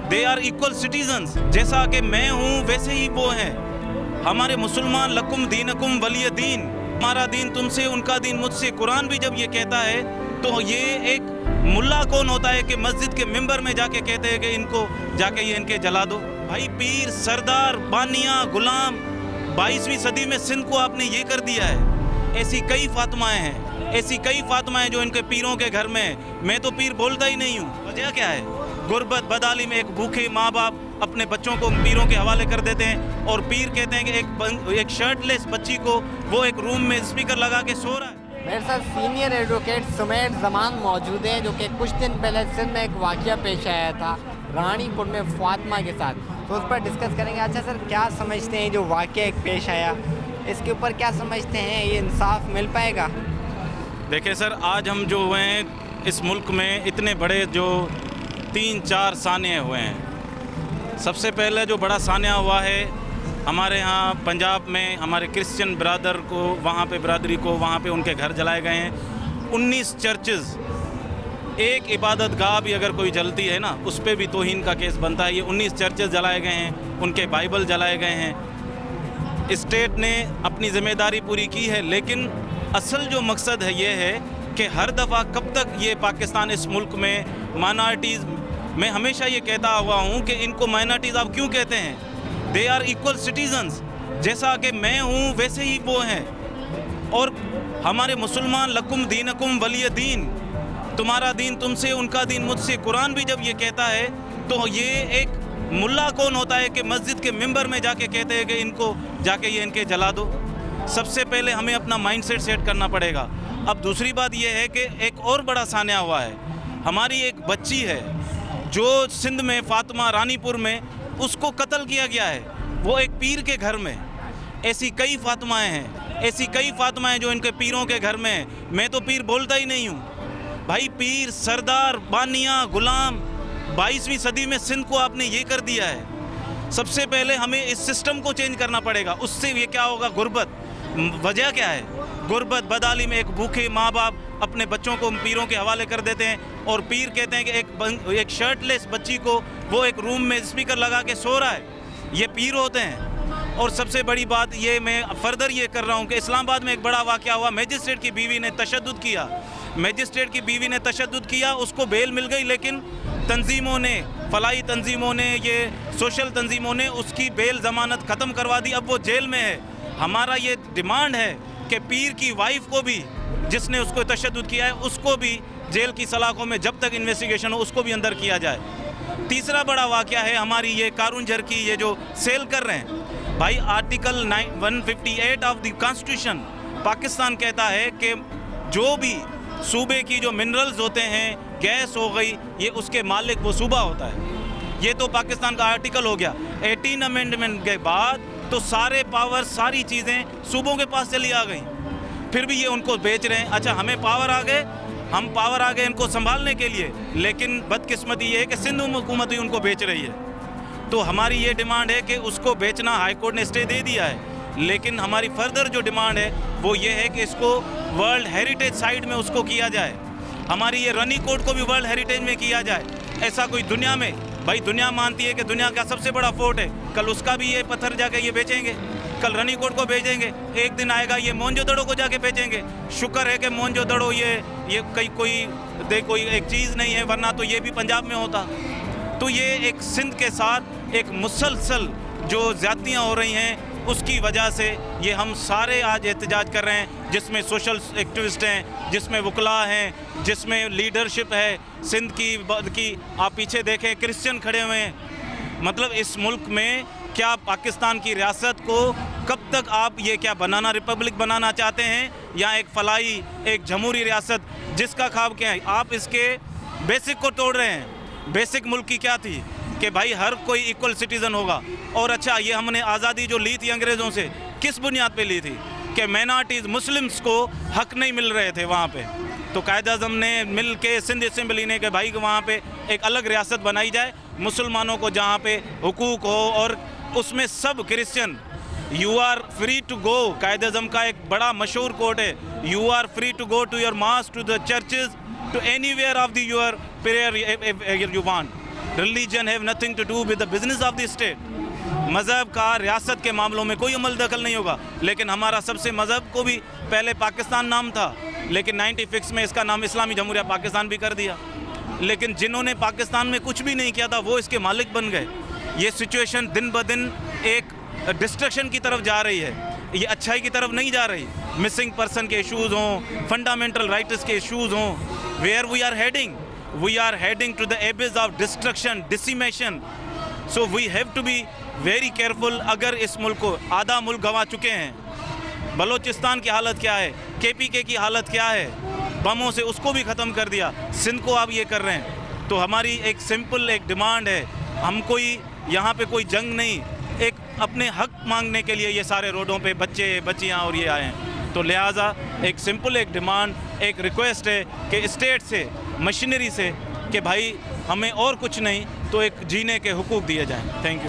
They are equal citizens. जैसा कि मैं हूँ वैसे ही वो हैं। हमारे मुसलमान लकुम दीनकुम वलिय दीन, हमारा दीन तुमसे उनका दीन मुझसे। कुरान भी जब ये कहता है तो ये एक मुल्ला कौन होता है कि मस्जिद के मिंबर में जाके कहते हैं कि इनको जाके ये इनके जला दो। भाई पीर सरदार बानिया गुलाम 22वीं सदी में सिंध को आपने ये कर दिया है। ऐसी कई फातिमाएं हैं, ऐसी कई फातिमाएं जो इनके पीरों के घर में हैं। मैं तो पीर बोलता ही नहीं हूँ। वजह क्या है? गुर्बत बदहाली में एक भूखे माँ बाप अपने बच्चों को पीरों के हवाले कर देते हैं और पीर कहते हैं कि एक शर्टलेस बच्ची को वो एक रूम में स्पीकर लगा के सो रहा है। मेरे साथ सीनियर एडवोकेट सुमेर जमान मौजूद हैं, जो कि कुछ दिन पहले सिंध में एक वाक़या पेश आया था रानीपुर में फातिमा के साथ, तो उस पर डिस्कस करेंगे। अच्छा सर, क्या समझते हैं जो वाक़या एक पेश आया, इसके ऊपर क्या समझते हैं, ये इंसाफ मिल पाएगा? देखिए सर, आज हम जो हुए हैं इस मुल्क में इतने बड़े जो 3-4 सानिए हुए हैं। सबसे पहले जो बड़ा सानिया हुआ है हमारे यहाँ पंजाब में, हमारे क्रिश्चियन ब्रादर को वहाँ पे बिरादरी को वहाँ पे उनके घर जलाए गए हैं। 19 चर्चेज़, एक इबादत गाह भी अगर कोई जलती है ना उस पर भी तौहीन का केस बनता है। ये 19 चर्चेज़ जलाए गए हैं, उनके बाइबल जलाए गए हैं। स्टेट ने अपनी ज़िम्मेदारी पूरी की है, लेकिन असल जो मकसद है ये है कि हर दफ़ा कब तक ये पाकिस्तान इस मुल्क में माइनॉरिटीज़, मैं हमेशा ये कहता हुआ हूँ कि इनको माइनॉरिटीज़ आप क्यों कहते हैं? They are equal citizens. जैसा कि मैं हूँ वैसे ही वो हैं। और हमारे मुसलमान लकुम दीनकुम वलिय दीन, तुम्हारा दीन तुमसे उनका दीन मुझसे। कुरान भी जब ये कहता है तो ये एक मुल्ला कौन होता है कि मस्जिद के मिंबर में जाके कहते हैं कि इनको जाके ये इनके जला दो। सबसे पहले हमें अपना माइंडसेट सेट करना पड़ेगा। अब दूसरी बात ये है कि एक और बड़ा सानिया हुआ है। हमारी एक बच्ची है जो सिंध में फातिमा रानीपुर में, उसको कत्ल किया गया है, वो एक पीर के घर में। ऐसी कई फातिमाएं हैं, ऐसी कई फातिमाएं जो इनके पीरों के घर में हैं। मैं तो पीर बोलता ही नहीं हूँ। भाई पीर सरदार बानिया गुलाम 22वीं सदी में सिंध को आपने ये कर दिया है। सबसे पहले हमें इस सिस्टम को चेंज करना पड़ेगा। उससे ये क्या होगा? गुर्बत। वजह क्या है? गुर्बत बदहाली में एक भूखे माँ बाप अपने बच्चों को पीरों के हवाले कर देते हैं और पीर कहते हैं कि एक शर्टलेस बच्ची को वो एक रूम में स्पीकर लगा के सो रहा है। ये पीर होते हैं। और सबसे बड़ी बात ये मैं फर्दर ये कर रहा हूँ कि इस्लामाबाद में एक बड़ा वाक़या हुआ। मैजिस्ट्रेट की बीवी ने तशद्दुद किया, मैजिस्ट्रेट की बीवी ने तशद्दुद किया, उसको बेल मिल गई, लेकिन तंजीमों ने, फलाई तंजीमों ने, ये सोशल तंजीमों ने उसकी बेल ज़मानत ख़त्म करवा दी। अब वो जेल में है। हमारा ये डिमांड है कि पीर की वाइफ को भी, जिसने उसको तशद्दुद किया है, उसको भी जेल की सलाखों में जब तक इन्वेस्टिगेशन हो उसको भी अंदर किया जाए। तीसरा बड़ा वाक़या है हमारी ये कारूंझर की, ये जो सेल कर रहे हैं। भाई article 158 of the constitution Pakistan कहता है कि जो भी सूबे की जो मिनरल्स होते हैं, गैस हो गई, ये उसके मालिक वो सूबा होता है। ये तो पाकिस्तान का आर्टिकल हो गया। 18 अमेंडमेंट के बाद तो सारे पावर, सारी चीज़ें सूबों के पास चली आ गई, फिर भी ये उनको बेच रहे हैं। अच्छा, हमें पावर आ गए, हम पावर आ गए इनको संभालने के लिए, लेकिन बदकिस्मती ये है कि सिंध हुकूमत ही उनको बेच रही है। तो हमारी ये डिमांड है कि उसको बेचना, हाई कोर्ट ने स्टे दे दिया है, लेकिन हमारी फर्दर जो डिमांड है वो ये है कि इसको वर्ल्ड हेरिटेज साइट में उसको किया जाए। हमारी ये रनी कोट को भी वर्ल्ड हेरिटेज में किया जाए। ऐसा कोई दुनिया में, भाई दुनिया मानती है कि दुनिया का सबसे बड़ा फोर्ट है, कल उसका भी ये पत्थर जाके ये बेचेंगे, कल रनी कोट को बेचेंगे, एक दिन आएगा ये मोहनजोदड़ो को जाके बेचेंगे। शुक्र है कि मोहनजोदड़ो ये कोई एक चीज़ नहीं है, वरना तो ये भी पंजाब में होता। तो ये एक सिंध के साथ एक मुसलसल जो ज़्यादतियाँ हो रही हैं, उसकी वजह से ये हम सारे आज एहतजाज कर रहे हैं, जिसमें सोशल एक्टिविस्ट हैं, जिसमें वकला हैं, जिसमें लीडरशिप है सिंध की। आप पीछे देखें क्रिश्चियन खड़े हुए हैं। मतलब इस मुल्क में क्या पाकिस्तान की रियासत को कब तक आप ये क्या बनाना, रिपब्लिक बनाना चाहते हैं या एक फलाई, एक जमहूरी रियासत जिसका ख्वाब क्या है? आप इसके बेसिक को तोड़ रहे हैं। बेसिक मुल्क की क्या थी कि भाई हर कोई इक्वल सिटीज़न होगा। और अच्छा, ये हमने आज़ादी जो ली थी अंग्रेज़ों से, किस बुनियाद पे ली थी? कि माइनॉरिटीज़ मुस्लिम्स को हक नहीं मिल रहे थे वहाँ पे। तो कायद-ए-आज़म ने मिल के सिंध असेंबली ने कि भाई वहाँ पे एक अलग रियासत बनाई जाए, मुसलमानों को जहाँ पे हुकूक हो, और उसमें सब Christian. You are free to go, Quaid-e-Azam का एक बड़ा मशहूर कोट है, you are free to go to your mass, to the churches, to anywhere of the your prayer you want. Religion have nothing to do with the business of the state. मज़हब का रियासत के मामलों में कोई अमल दखल नहीं होगा। लेकिन हमारा सबसे मज़हब को भी पहले पाकिस्तान नाम था, लेकिन 96 में इसका नाम इस्लामी जमहूरिया पाकिस्तान भी कर दिया। लेकिन जिन्होंने पाकिस्तान में कुछ भी नहीं किया था वो इसके मालिक बन गए। ये सिचुएशन दिन ब दिन एक डिस्ट्रक्शन की तरफ जा रही है, ये अच्छाई की तरफ नहीं जा रही। मिसिंग पर्सन के इशूज़ हों, फंडामेंटल राइट्स के इशूज़ हों, where we are heading to the abyss of destruction, decimation. So we have to be very careful. अगर इस मुल्क को आधा मुल्क गंवा चुके हैं, बलोचिस्तान की हालत क्या है, KPK की हालत क्या है, बमों से उसको भी ख़त्म कर दिया, सिंध को आप ये कर रहे हैं। तो हमारी एक सिंपल एक डिमांड है, हम कोई यहाँ पे कोई जंग नहीं, एक अपने हक मांगने के लिए ये सारे रोडों पे बच्चे बच्चियाँ और ये आए हैं। तो लिहाजा एक सिंपल एक डिमांड, एक रिक्वेस्ट है कि स्टेट से, मशीनरी से, कि भाई हमें और कुछ नहीं तो एक जीने के हुकूक दिए जाएँ। Thank you.